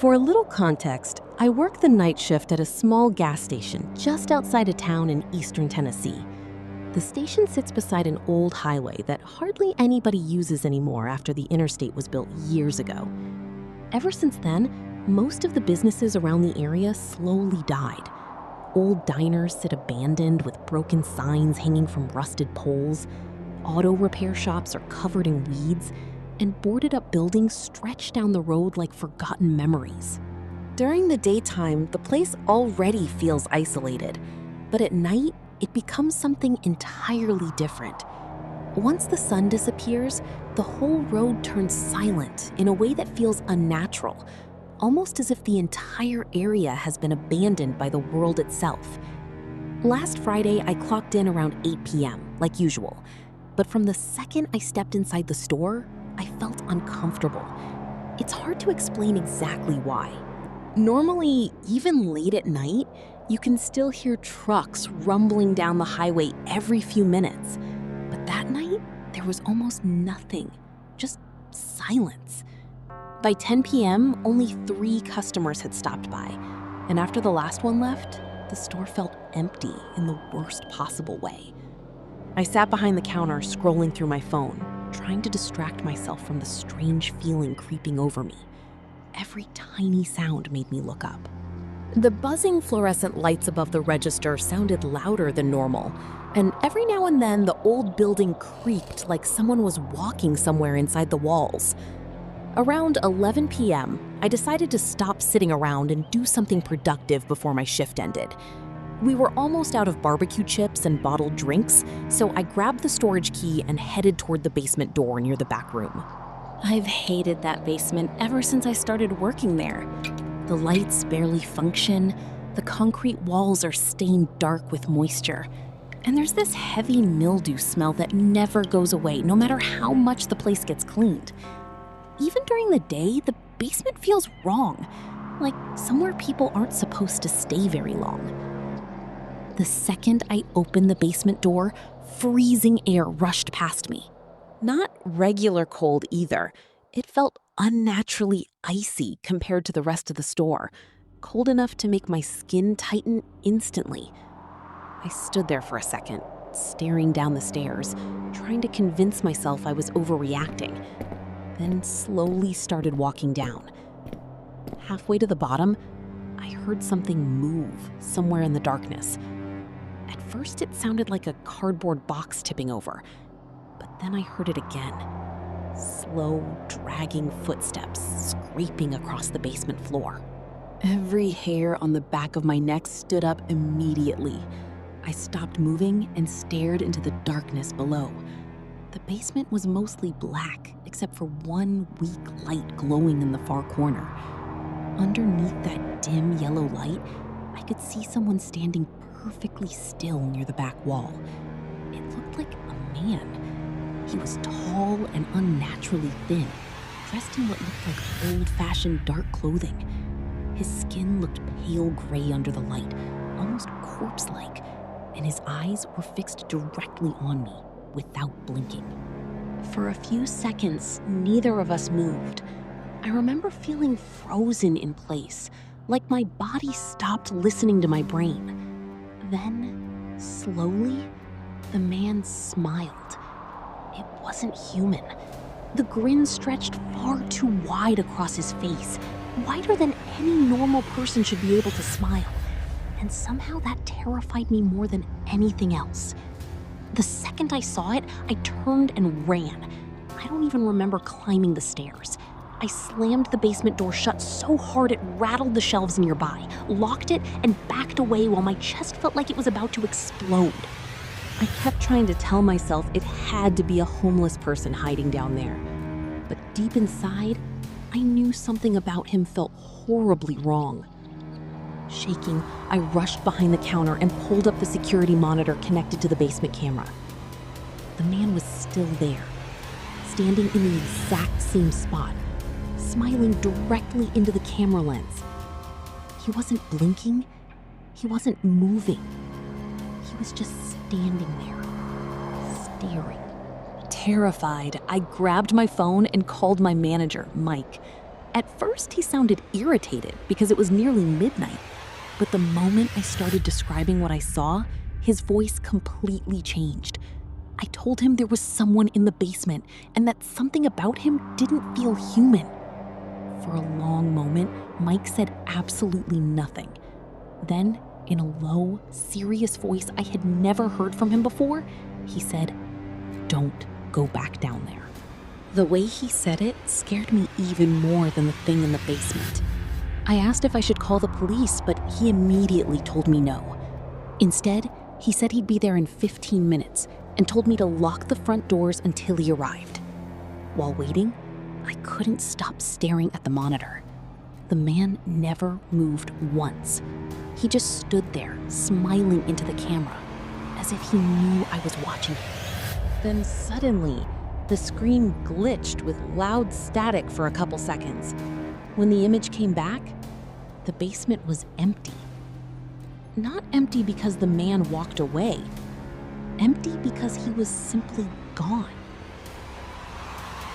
For a little context, I work the night shift at a small gas station just outside of town in eastern Tennessee. The station sits beside an old highway that hardly anybody uses anymore after the interstate was built years ago. Ever since then, most of the businesses around the area slowly died. Old diners sit abandoned with broken signs hanging from rusted poles. Auto repair shops are covered in weeds, and boarded-up buildings stretch down the road like forgotten memories. During the daytime, the place already feels isolated, but at night, it becomes something entirely different. Once the sun disappears, the whole road turns silent in a way that feels unnatural, almost as if the entire area has been abandoned by the world itself. Last Friday, I clocked in around 8 p.m., like usual, but from the second I stepped inside the store, I felt uncomfortable. It's hard to explain exactly why. Normally, even late at night, you can still hear trucks rumbling down the highway every few minutes. But that night, there was almost nothing, just silence. By 10 p.m., only 3 customers had stopped by. And after the last one left, the store felt empty in the worst possible way. I sat behind the counter, scrolling through my phone, trying to distract myself from the strange feeling creeping over me. Every tiny sound made me look up. The buzzing fluorescent lights above the register sounded louder than normal, and every now and then the old building creaked like someone was walking somewhere inside the walls. Around 11 p.m., I decided to stop sitting around and do something productive before my shift ended. We were almost out of barbecue chips and bottled drinks, so I grabbed the storage key and headed toward the basement door near the back room. I've hated that basement ever since I started working there. The lights barely function, the concrete walls are stained dark with moisture, and there's this heavy mildew smell that never goes away, no matter how much the place gets cleaned. Even during the day, the basement feels wrong, like somewhere people aren't supposed to stay very long. The second I opened the basement door, freezing air rushed past me. Not regular cold either. It felt unnaturally icy compared to the rest of the store, cold enough to make my skin tighten instantly. I stood there for a second, staring down the stairs, trying to convince myself I was overreacting, then slowly started walking down. Halfway to the bottom, I heard something move somewhere in the darkness. At first, it sounded like a cardboard box tipping over, but then I heard it again. Slow, dragging footsteps scraping across the basement floor. Every hair on the back of my neck stood up immediately. I stopped moving and stared into the darkness below. The basement was mostly black, except for one weak light glowing in the far corner. Underneath that dim yellow light, I could see someone standing perfectly still near the back wall. It looked like a man. He was tall and unnaturally thin, dressed in what looked like old-fashioned dark clothing. His skin looked pale gray under the light, almost corpse-like, and his eyes were fixed directly on me without blinking. For a few seconds, neither of us moved. I remember feeling frozen in place, like my body stopped listening to my brain. Then, slowly, the man smiled. It wasn't human. The grin stretched far too wide across his face, wider than any normal person should be able to smile. And somehow that terrified me more than anything else. The second I saw it, I turned and ran. I don't even remember climbing the stairs. I slammed the basement door shut so hard it rattled the shelves nearby, locked it, and backed away while my chest felt like it was about to explode. I kept trying to tell myself it had to be a homeless person hiding down there. But deep inside, I knew something about him felt horribly wrong. Shaking, I rushed behind the counter and pulled up the security monitor connected to the basement camera. The man was still there, standing in the exact same spot, smiling directly into the camera lens. He wasn't blinking. He wasn't moving. He was just standing there, staring. Terrified, I grabbed my phone and called my manager, Mike. At first, he sounded irritated because it was nearly midnight. But the moment I started describing what I saw, his voice completely changed. I told him there was someone in the basement and that something about him didn't feel human. For a long moment, Mike said absolutely nothing. Then, in a low, serious voice I had never heard from him before, he said, "Don't go back down there." The way he said it scared me even more than the thing in the basement. I asked if I should call the police, but he immediately told me no. Instead, he said he'd be there in 15 minutes and told me to lock the front doors until he arrived. While waiting, I couldn't stop staring at the monitor. The man never moved once. He just stood there, smiling into the camera, as if he knew I was watching him. Then suddenly, the screen glitched with loud static for a couple seconds. When the image came back, the basement was empty. Not empty because the man walked away. Empty because he was simply gone.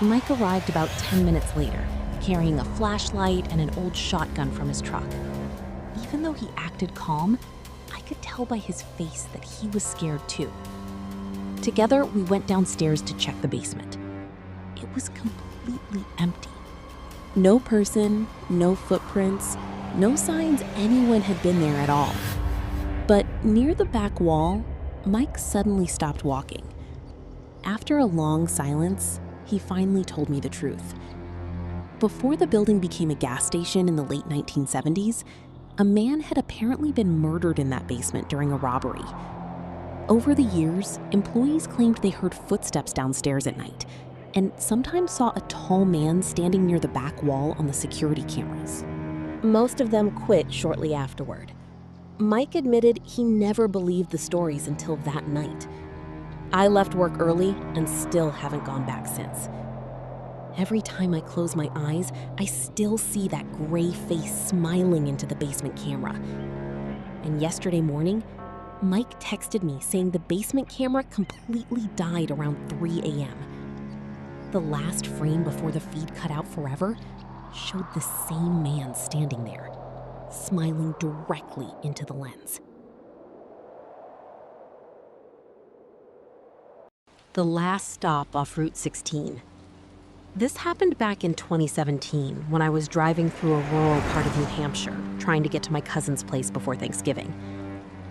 Mike arrived about 10 minutes later, carrying a flashlight and an old shotgun from his truck. Even though he acted calm, I could tell by his face that he was scared too. Together, we went downstairs to check the basement. It was completely empty. No person, no footprints, no signs anyone had been there at all. But near the back wall, Mike suddenly stopped walking. After a long silence, he finally told me the truth. Before the building became a gas station in the late 1970s, a man had apparently been murdered in that basement during a robbery. Over the years, employees claimed they heard footsteps downstairs at night, and sometimes saw a tall man standing near the back wall on the security cameras. Most of them quit shortly afterward. Mike admitted he never believed the stories until that night. I left work early and still haven't gone back since. Every time I close my eyes, I still see that gray face smiling into the basement camera. And yesterday morning, Mike texted me saying the basement camera completely died around 3 a.m. The last frame before the feed cut out forever showed the same man standing there, smiling directly into the lens. The last stop off Route 16. This happened back in 2017 when I was driving through a rural part of New Hampshire, trying to get to my cousin's place before Thanksgiving.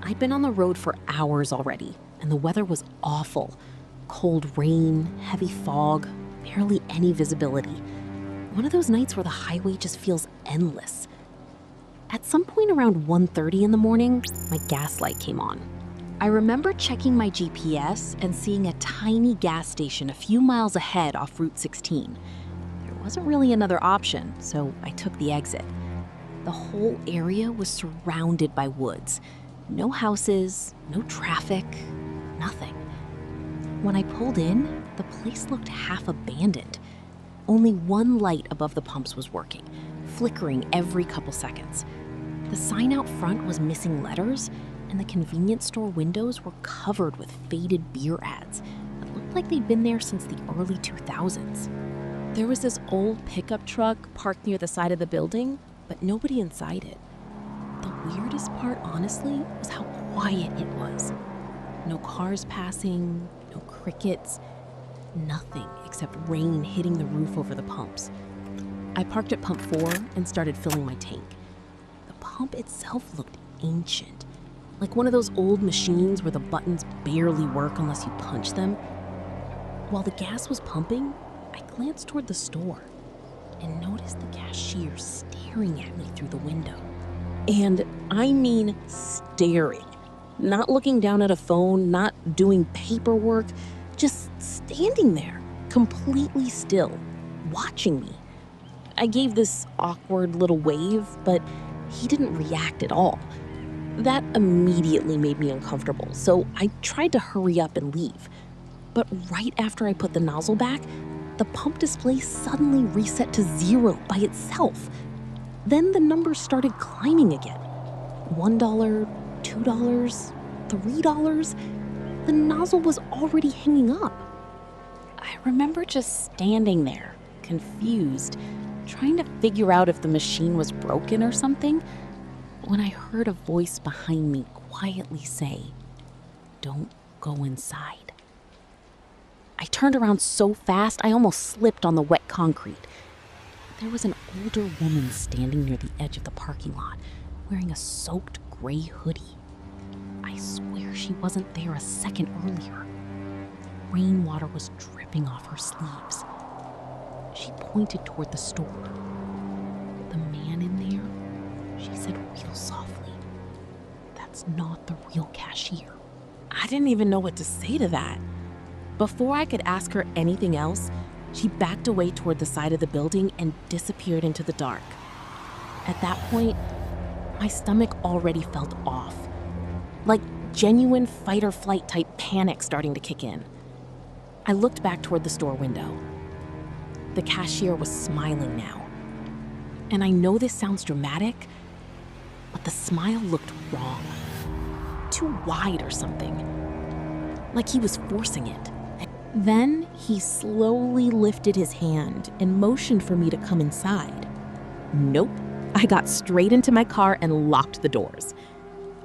I'd been on the road for hours already, and the weather was awful. Cold rain, heavy fog, barely any visibility. One of those nights where the highway just feels endless. At some point around 1:30 in the morning, my gas light came on. I remember checking my GPS and seeing a tiny gas station a few miles ahead off Route 16. There wasn't really another option, so I took the exit. The whole area was surrounded by woods. No houses, no traffic, nothing. When I pulled in, the place looked half abandoned. Only one light above the pumps was working, flickering every couple seconds. The sign out front was missing letters, and the convenience store windows were covered with faded beer ads that looked like they'd been there since the early 2000s. There was this old pickup truck parked near the side of the building, but nobody inside it. The weirdest part, honestly, was how quiet it was. No cars passing, no crickets, nothing except rain hitting the roof over the pumps. I parked at pump 4 and started filling my tank. The pump itself looked ancient, like one of those old machines where the buttons barely work unless you punch them. While the gas was pumping, I glanced toward the store and noticed the cashier staring at me through the window. And I mean staring. Not looking down at a phone, not doing paperwork, just standing there, completely still, watching me. I gave this awkward little wave, but he didn't react at all. That immediately made me uncomfortable, so I tried to hurry up and leave. But right after I put the nozzle back, the pump display suddenly reset to 0 by itself. Then the numbers started climbing again. $1, $2, $3. The nozzle was already hanging up. I remember just standing there, confused, trying to figure out if the machine was broken or something, when I heard a voice behind me quietly say, "Don't go inside." I turned around so fast I almost slipped on the wet concrete. There was an older woman standing near the edge of the parking lot, wearing a soaked gray hoodie. I swear she wasn't there a second earlier. Rainwater was dripping off her sleeves. She pointed toward the store. "The man in there," she said real softly, "that's not the real cashier." I didn't even know what to say to that. Before I could ask her anything else, she backed away toward the side of the building and disappeared into the dark. At that point, my stomach already felt off, like genuine fight or flight type panic starting to kick in. I looked back toward the store window. The cashier was smiling now. And I know this sounds dramatic, but the smile looked wrong. Too wide or something. Like he was forcing it. Then he slowly lifted his hand and motioned for me to come inside. Nope. I got straight into my car and locked the doors.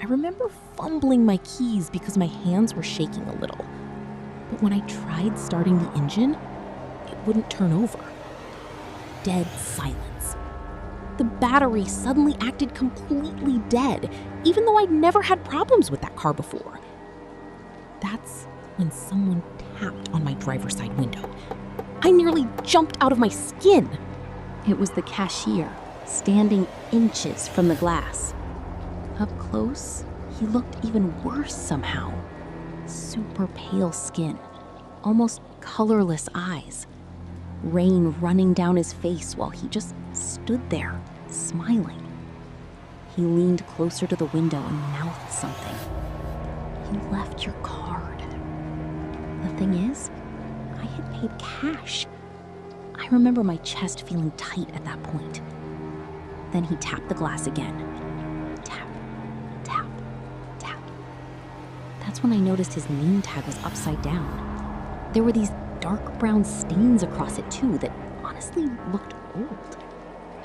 I remember fumbling my keys because my hands were shaking a little. But when I tried starting the engine, it wouldn't turn over. Dead silence. The battery suddenly acted completely dead, even though I'd never had problems with that car before. That's when someone tapped on my driver's side window. I nearly jumped out of my skin. It was the cashier, standing inches from the glass. Up close, he looked even worse somehow. Super pale skin, almost colorless eyes. Rain running down his face while he just stood there, smiling. He leaned closer to the window and mouthed something. "You left your card." The thing is, I had paid cash. I remember my chest feeling tight at that point. Then he tapped the glass again. Tap, tap, tap. That's when I noticed his name tag was upside down. There were these dark brown stains across it too that honestly looked old.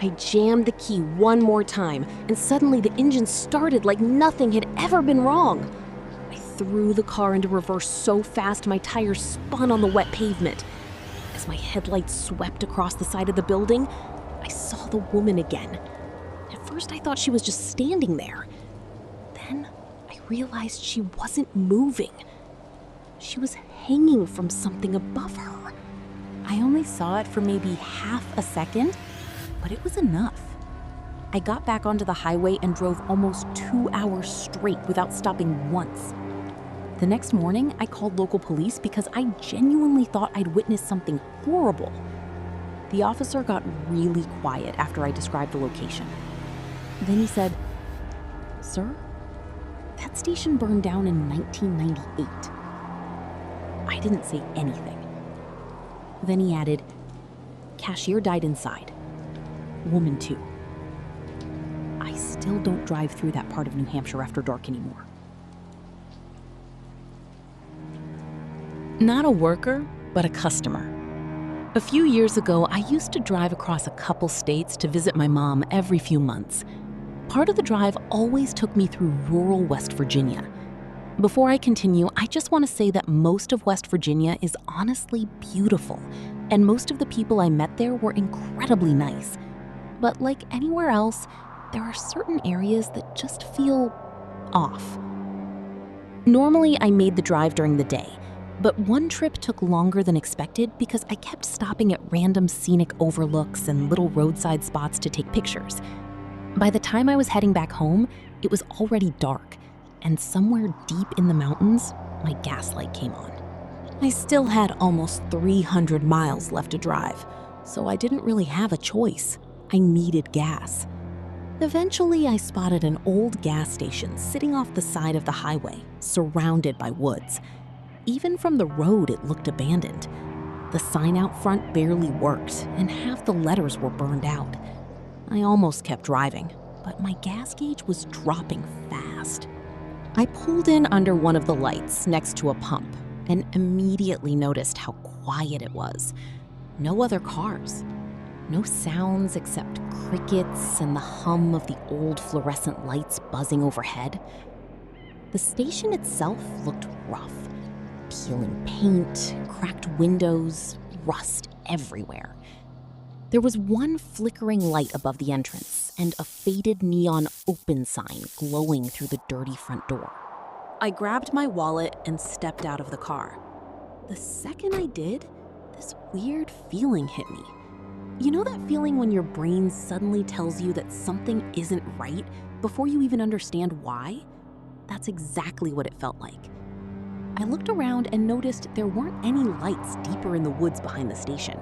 I jammed the key one more time, and suddenly the engine started like nothing had ever been wrong. I threw the car into reverse so fast my tires spun on the wet pavement. As my headlights swept across the side of the building, I saw the woman again. At first I thought she was just standing there. Then I realized she wasn't moving. She was hanging from something above her. I only saw it for maybe half a second, but it was enough. I got back onto the highway and drove almost 2 hours straight without stopping once. The next morning, I called local police because I genuinely thought I'd witnessed something horrible. The officer got really quiet after I described the location. Then he said, "Sir, that station burned down in 1998. I didn't say anything. Then he added, "Cashier died inside. Woman too. I still don't drive through that part of New Hampshire after dark anymore." Not a worker, but a customer. A few years ago, I used to drive across a couple states to visit my mom every few months. Part of the drive always took me through rural West Virginia. Before I continue, I just want to say that most of West Virginia is honestly beautiful, and most of the people I met there were incredibly nice. But like anywhere else, there are certain areas that just feel off. Normally, I made the drive during the day, but one trip took longer than expected because I kept stopping at random scenic overlooks and little roadside spots to take pictures. By the time I was heading back home, it was already dark, and somewhere deep in the mountains, my gas light came on. I still had almost 300 miles left to drive, so I didn't really have a choice. I needed gas. Eventually, I spotted an old gas station sitting off the side of the highway, surrounded by woods. Even from the road, it looked abandoned. The sign out front barely worked, and half the letters were burned out. I almost kept driving, but my gas gauge was dropping fast. I pulled in under one of the lights next to a pump and immediately noticed how quiet it was. No other cars. No sounds except crickets and the hum of the old fluorescent lights buzzing overhead. The station itself looked rough. Peeling paint, cracked windows, rust everywhere. There was one flickering light above the entrance and a faded neon open sign glowing through the dirty front door. I grabbed my wallet and stepped out of the car. The second I did, this weird feeling hit me. You know that feeling when your brain suddenly tells you that something isn't right before you even understand why? That's exactly what it felt like. I looked around and noticed there weren't any lights deeper in the woods behind the station,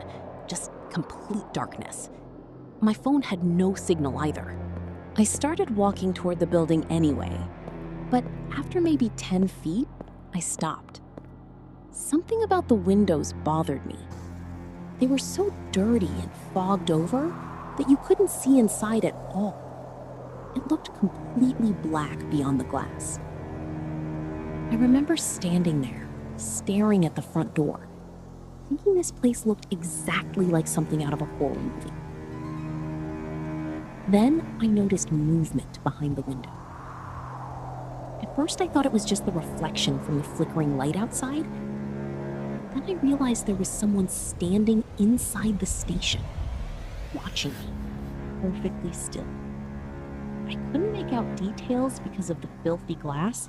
just complete darkness. My phone had no signal either. I started walking toward the building anyway, but after maybe 10 feet, I stopped. Something about the windows bothered me. They were so dirty and fogged over that you couldn't see inside at all. It looked completely black beyond the glass. I remember standing there, staring at the front door, thinking this place looked exactly like something out of a horror movie. Then I noticed movement behind the window. At first I thought it was just the reflection from the flickering light outside. Then I realized there was someone standing inside the station, watching me, perfectly still. I couldn't make out details because of the filthy glass,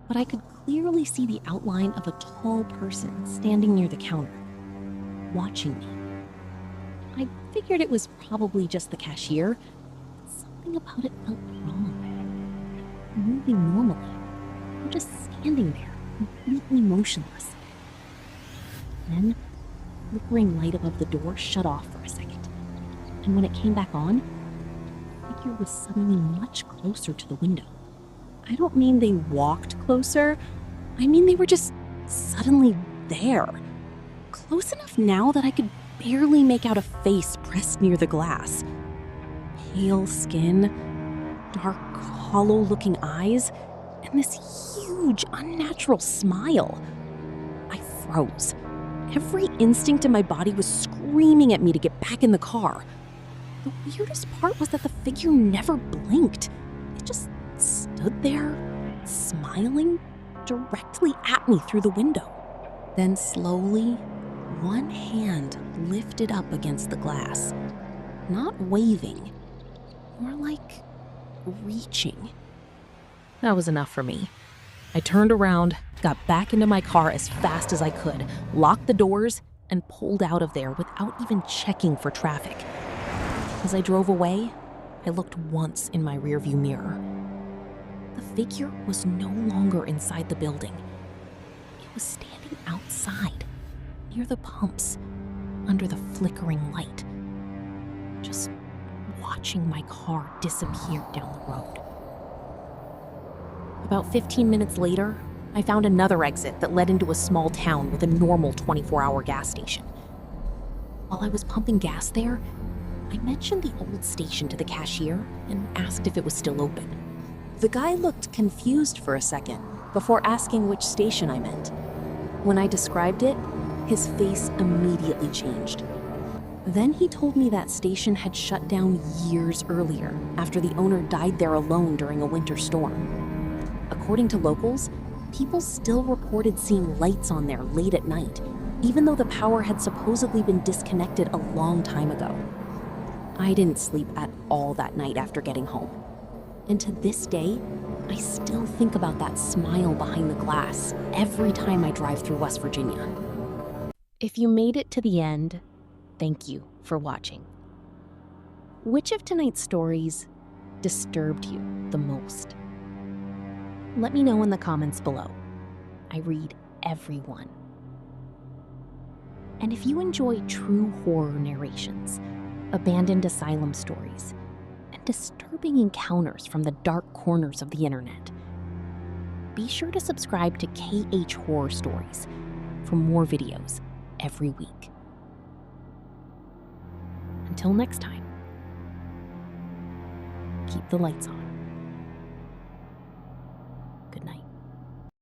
but I could clearly see the outline of a tall person standing near the counter, watching me. I figured it was probably just the cashier, but something about it felt wrong. Moving normally, or just standing there, completely motionless. Then, the flickering light above the door shut off for a second, and when it came back on, the figure was suddenly much closer to the window. I don't mean they walked closer, I mean they were just suddenly there. Close enough now that I could barely make out a face pressed near the glass. Pale skin, dark, hollow-looking eyes, and this huge, unnatural smile. I froze. Every instinct in my body was screaming at me to get back in the car. The weirdest part was that the figure never blinked. It just stood there, smiling directly at me through the window. Then slowly, one hand lifted up against the glass, not waving, more like reaching. That was enough for me. I turned around, got back into my car as fast as I could, locked the doors, and pulled out of there without even checking for traffic. As I drove away, I looked once in my rearview mirror. The figure was no longer inside the building. It was standing outside, near the pumps, under the flickering light, just watching my car disappear down the road. About 15 minutes later, I found another exit that led into a small town with a normal 24-hour gas station. While I was pumping gas there, I mentioned the old station to the cashier and asked if it was still open. The guy looked confused for a second before asking which station I meant. When I described it, his face immediately changed. Then he told me that station had shut down years earlier after the owner died there alone during a winter storm. According to locals, people still reported seeing lights on there late at night, even though the power had supposedly been disconnected a long time ago. I didn't sleep at all that night after getting home. And to this day, I still think about that smile behind the glass every time I drive through West Virginia. If you made it to the end, thank you for watching. Which of tonight's stories disturbed you the most? Let me know in the comments below. I read every one. And if you enjoy true horror narrations, abandoned asylum stories, and disturbing encounters from the dark corners of the internet, be sure to subscribe to KhHorrorstories for more videos every week. Until next time, keep the lights on.